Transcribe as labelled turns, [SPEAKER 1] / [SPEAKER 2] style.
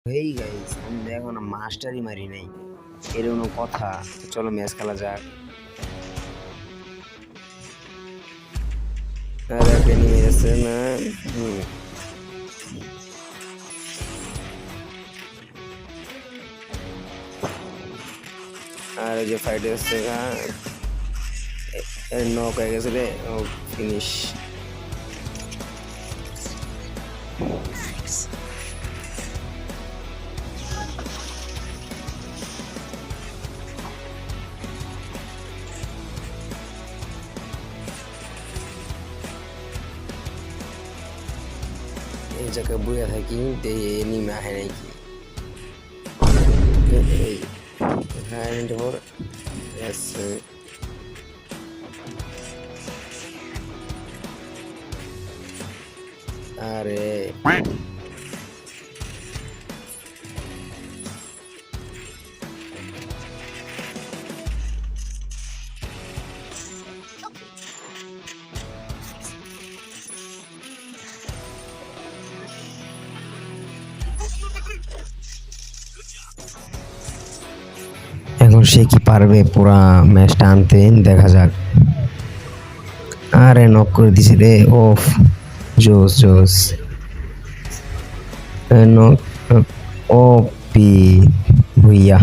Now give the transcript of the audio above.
[SPEAKER 1] Hey guys, আমি তো এখনো মাস্টারই মারি নাই। এর কোনো কথা? তো চলো ম্যাচ খেলা যাক। আরে একটা নিয়ে এসে না। হুম। আর ওই যে ফাইট এসছে নক হয়ে গেছে রে। ও ফিনিশ। এই জায়গায় বইয়া থাকি এনিমে আহে নাকি। এই হ্যাঁ ওর আরে এখন সে কি পারবে পুরা ম্যাচটা আনতে? দেখা যাক। আরে নক করে দিছি রে। ওফ, জোস জোস। নক। O P Bhuiyan.